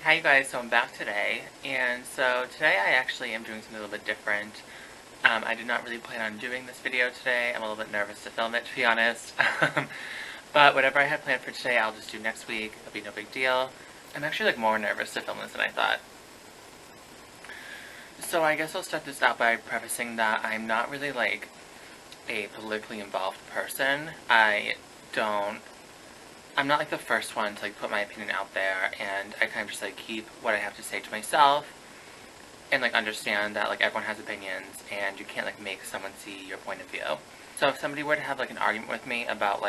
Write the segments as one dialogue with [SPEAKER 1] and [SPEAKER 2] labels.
[SPEAKER 1] Hi you guys, so I'm back today, and so today I actually am doing something a little bit different. I did not really plan on doing this video today. I'm a little bit nervous to film it, to be honest. But whatever I had planned for today, I'll just do next week. It'll be no big deal. I'm actually more nervous to film this than I thought. So I guess I'll start this out by prefacing that I'm not really a politically involved person. Don't I'm not the first one to put my opinion out there, and I kind of just keep what I have to say to myself and understand that everyone has opinions and you can't make someone see your point of view. So if somebody were to have an argument with me about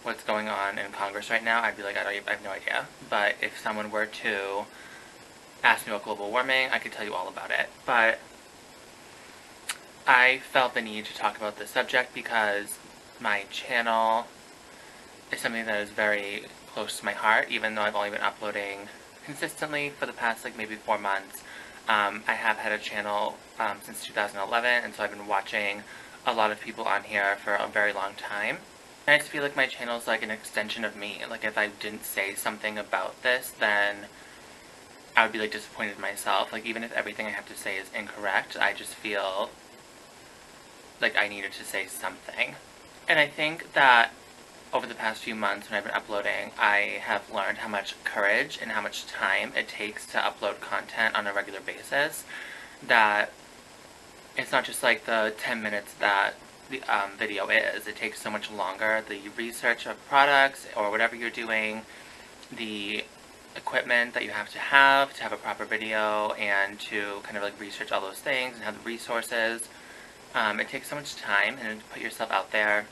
[SPEAKER 1] what's going on in Congress right now, I'd be like, I have no idea. But if someone were to ask me about global warming, I could tell you all about it. But I felt the need to talk about this subject because my channel is something that is very close to my heart, even though I've only been uploading consistently for the past maybe 4 months. I have had a channel since 2011, and so I've been watching a lot of people on here for a very long time. And I just feel like my channel is an extension of me. If I didn't say something about this, then I would be disappointed in myself. Even if everything I have to say is incorrect, I just feel like I needed to say something. And I think that over the past few months when I've been uploading, I have learned how much courage and how much time it takes to upload content on a regular basis. That it's not just the 10 minutes that the video is. It takes so much longer. The research of products or whatever you're doing, the equipment that you have to have a proper video and to kind of research all those things and have the resources. It takes so much time, and to put yourself out there,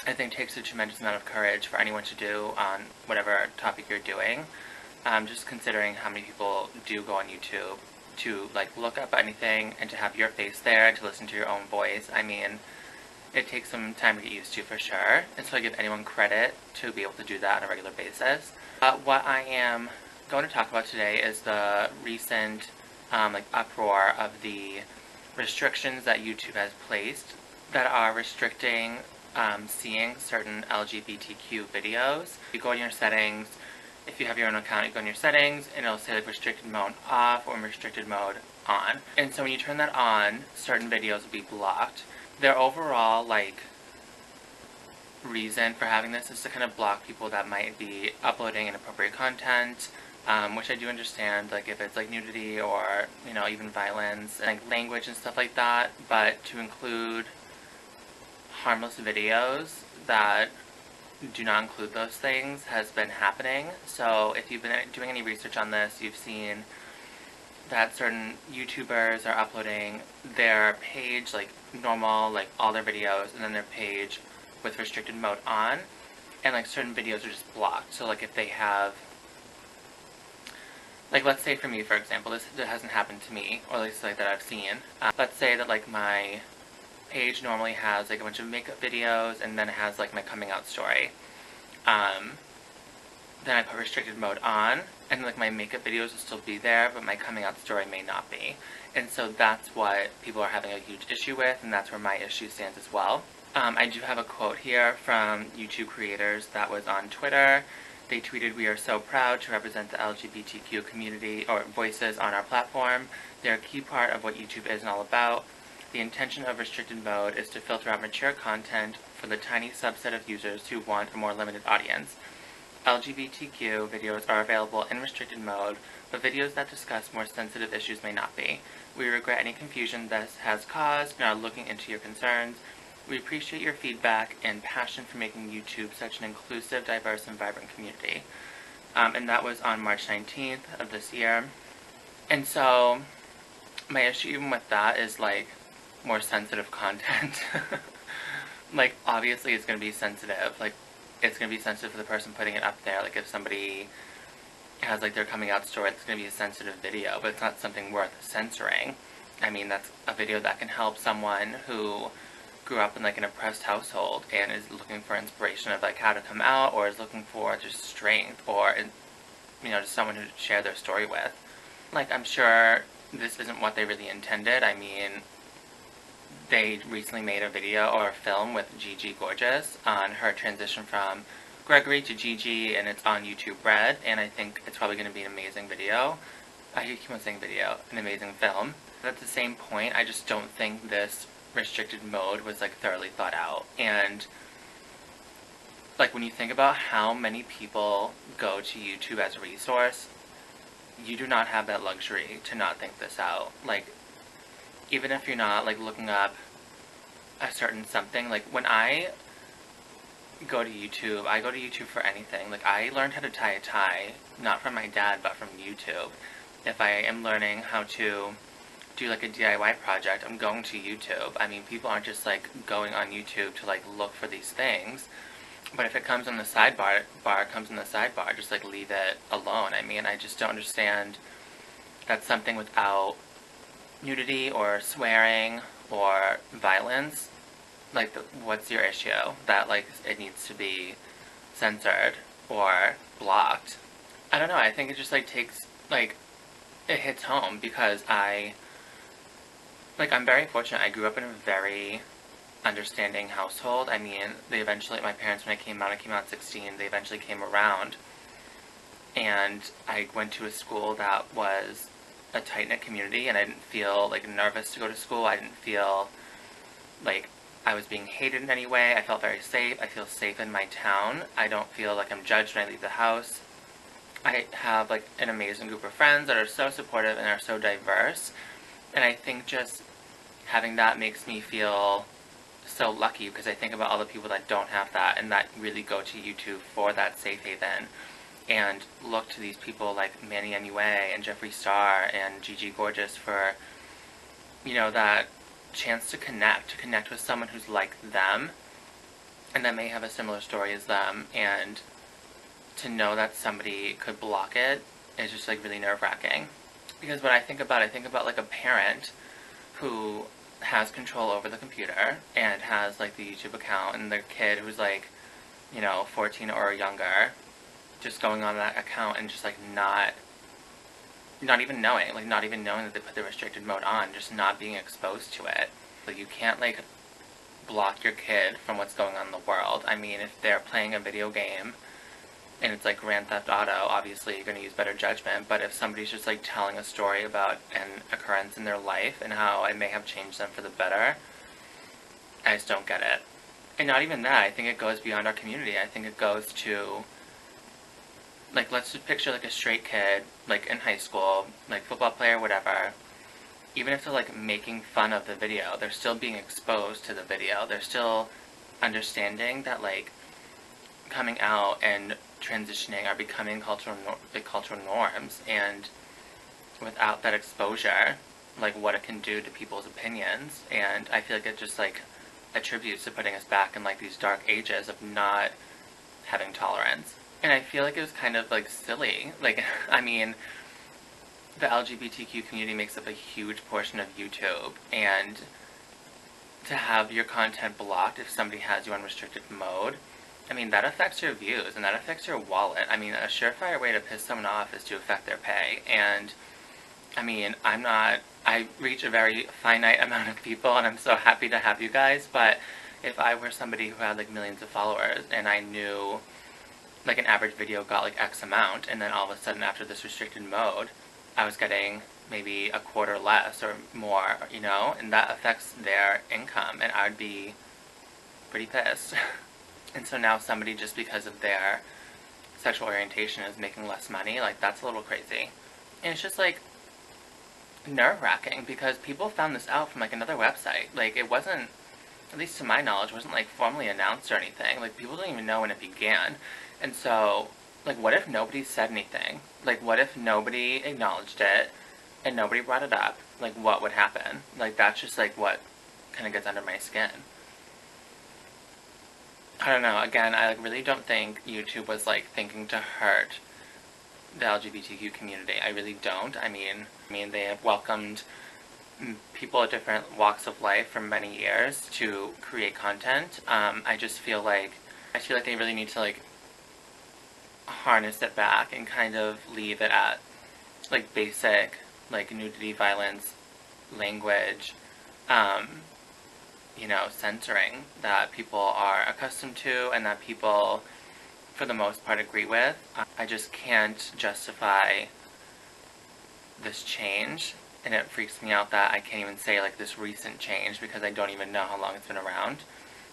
[SPEAKER 1] I think takes a tremendous amount of courage for anyone to do on whatever topic you're doing. Just considering how many people do go on YouTube to look up anything and to have your face there and to listen to your own voice. I mean, it takes some time to get used to for sure, and so I give anyone credit to be able to do that on a regular basis. What I am going to talk about today is the recent uproar of the restrictions that YouTube has placed that are restricting seeing certain LGBTQ videos. You go in your settings, if you have your own account, you go in your settings, and it'll say restricted mode off or restricted mode on. And so when you turn that on, certain videos will be blocked. Their overall reason for having this is to kind of block people that might be uploading inappropriate content, which I do understand, if it's nudity or even violence and language and stuff like that, but to include harmless videos that do not include those things has been happening. So if you've been doing any research on this, you've seen that certain YouTubers are uploading their page normal, all their videos, and then their page with restricted mode on, and certain videos are just blocked. So if they have let's say for me, for example, this hasn't happened to me, or at least that I've seen. Let's say that my page normally has a bunch of makeup videos, and then it has my coming out story. Then I put restricted mode on, and my makeup videos will still be there, but my coming out story may not be. And so that's what people are having a huge issue with, and that's where my issue stands as well. I do have a quote here from YouTube creators that was on Twitter. They tweeted, "We are so proud to represent the LGBTQ community or voices on our platform. They're a key part of what YouTube is all about. The intention of restricted mode is to filter out mature content for the tiny subset of users who want a more limited audience. LGBTQ videos are available in restricted mode, but videos that discuss more sensitive issues may not be. We regret any confusion this has caused and are looking into your concerns. We appreciate your feedback and passion for making YouTube such an inclusive, diverse, and vibrant community." And that was on March 19th of this year. And so my issue even with that is more sensitive content. Obviously it's going to be sensitive. It's going to be sensitive for the person putting it up there. If somebody has their coming out story, it's going to be a sensitive video, but it's not something worth censoring. I mean, that's a video that can help someone who grew up in an oppressed household and is looking for inspiration of how to come out, or is looking for just strength, or just someone to share their story with. I'm sure this isn't what they really intended. I mean, they recently made a video or a film with Gigi Gorgeous on her transition from Gregory to Gigi, and it's on YouTube Red, and I think it's probably going to be an amazing video. I keep on saying video, an amazing film. But at the same point, I just don't think this restricted mode was like thoroughly thought out. And like when you think about how many people go to YouTube as a resource, you do not have that luxury to not think this out. Like, even if you're not like looking up a certain something, like when I go to YouTube, I go to YouTube for anything. Like, I learned how to tie a tie, not from my dad, but from YouTube. If I am learning how to do like a DIY project, I'm going to YouTube. I mean, people aren't just like going on YouTube to like look for these things. But if it comes in the sidebar, comes in the sidebar, just like leave it alone. I mean, I just don't understand that something without nudity or swearing or violence, like, what's your issue? That like it needs to be censored or blocked. I don't know, I think it just like takes, like, it hits home because I'm very fortunate. I grew up in a very understanding household. I mean, my parents, when I came out at 16, they eventually came around. And I went to a school that was a tight-knit community, and I didn't feel, like, nervous to go to school. I didn't feel like I was being hated in any way. I felt very safe. I feel safe in my town. I don't feel like I'm judged when I leave the house. I have, like, an amazing group of friends that are so supportive and are so diverse. And I think just having that makes me feel so lucky, because I think about all the people that don't have that and that really go to YouTube for that safe haven and look to these people like Manny Anue and Jeffree Star and Gigi Gorgeous for, you know, that chance to connect with someone who's like them and that may have a similar story as them, and to know that somebody could block it is just like really nerve-wracking. Because when I think about like a parent who has control over the computer and has like the YouTube account, and their kid who's like, you know, 14 or younger, just going on that account and just like not even knowing that they put the restricted mode on, just not being exposed to it. Like, you can't like block your kid from what's going on in the world. I mean, if they're playing a video game and it's like Grand Theft Auto, obviously you're going to use better judgment. But if somebody's just like telling a story about an occurrence in their life and how it may have changed them for the better, I just don't get it. And not even that, I think it goes beyond our community. I think it goes to, like, let's just picture like a straight kid, like in high school, like football player, whatever. Even if they're like making fun of the video, they're still being exposed to the video. They're still understanding that like coming out and transitioning are becoming cultural norms, and without that exposure, like what it can do to people's opinions. And I feel like it just like attributes to putting us back in like these dark ages of not having tolerance. And I feel like it was kind of like silly. Like, I mean, the LGBTQ community makes up a huge portion of YouTube, and to have your content blocked if somebody has you on restricted mode, I mean, that affects your views, and that affects your wallet. I mean, a surefire way to piss someone off is to affect their pay. And, I mean, I reach a very finite amount of people, and I'm so happy to have you guys, but if I were somebody who had, like, millions of followers, and I knew, like, an average video got, like, X amount, and then all of a sudden, after this restricted mode, I was getting maybe a quarter less or more, you know, and that affects their income, and I would be pretty pissed. And so now somebody, just because of their sexual orientation, is making less money, like, that's a little crazy. And it's just, like, nerve-wracking, because people found this out from, like, another website. Like, it wasn't, at least to my knowledge, wasn't, like, formally announced or anything. Like, people didn't even know when it began. And so, like, what if nobody said anything? Like, what if nobody acknowledged it, and nobody brought it up? Like, what would happen? Like, that's just, like, what kind of gets under my skin. I don't know, again, I really don't think YouTube was like thinking to hurt the LGBTQ community. I really don't. I mean they have welcomed people at different walks of life for many years to create content. I feel like they really need to like harness it back and kind of leave it at like basic like nudity, violence, language, you know, censoring that people are accustomed to, and that people for the most part, agree with. I just can't justify this change, and it freaks me out that I can't even say like this recent change because I don't even know how long it's been around.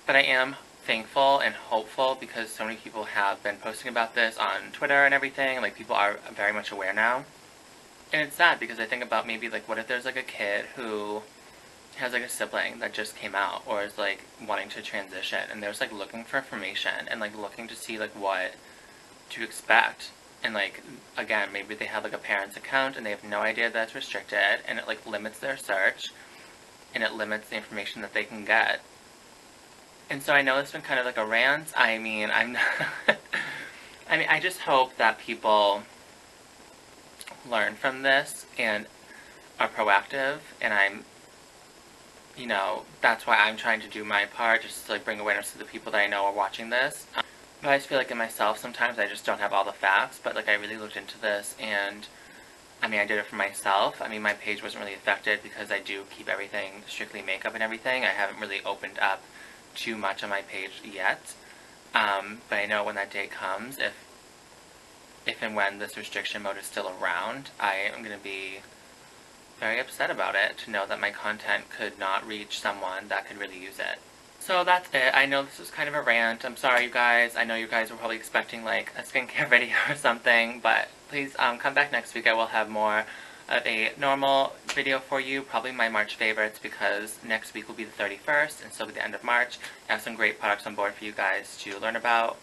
[SPEAKER 1] But I am thankful and hopeful because so many people have been posting about this on Twitter and everything. Like, people are very much aware now. And it's sad because I think about maybe like, what if there's like a kid who has like a sibling that just came out or is like wanting to transition, and they're just like looking for information and like looking to see like what to expect. And like, again, maybe they have like a parent's account and they have no idea that it's restricted, and it like limits their search and it limits the information that they can get. And so I know it's been kind of like a rant. I mean, I'm not I mean, I just hope that people learn from this and are proactive, and you know, that's why I'm trying to do my part, just to like bring awareness to the people that I know are watching this. But I just feel like in myself sometimes I just don't have all the facts, but like I really looked into this, and I mean, I did it for myself. I mean, my page wasn't really affected because I do keep everything strictly makeup and everything. I haven't really opened up too much on my page yet. But I know when that day comes, if and when this restriction mode is still around, I am going to be very upset about it, to know that my content could not reach someone that could really use it. So that's it. I know this was kind of a rant. I'm sorry, you guys. I know you guys were probably expecting like a skincare video or something, but please come back next week. I will have more of a normal video for you, probably my March favorites, because next week will be the 31st, and so will be the end of March. I have some great products on board for you guys to learn about.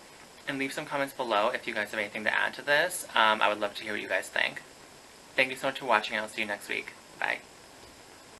[SPEAKER 1] And leave some comments below if you guys have anything to add to this. I would love to hear what you guys think. Thank you so much for watching, and I'll see you next week. Bye.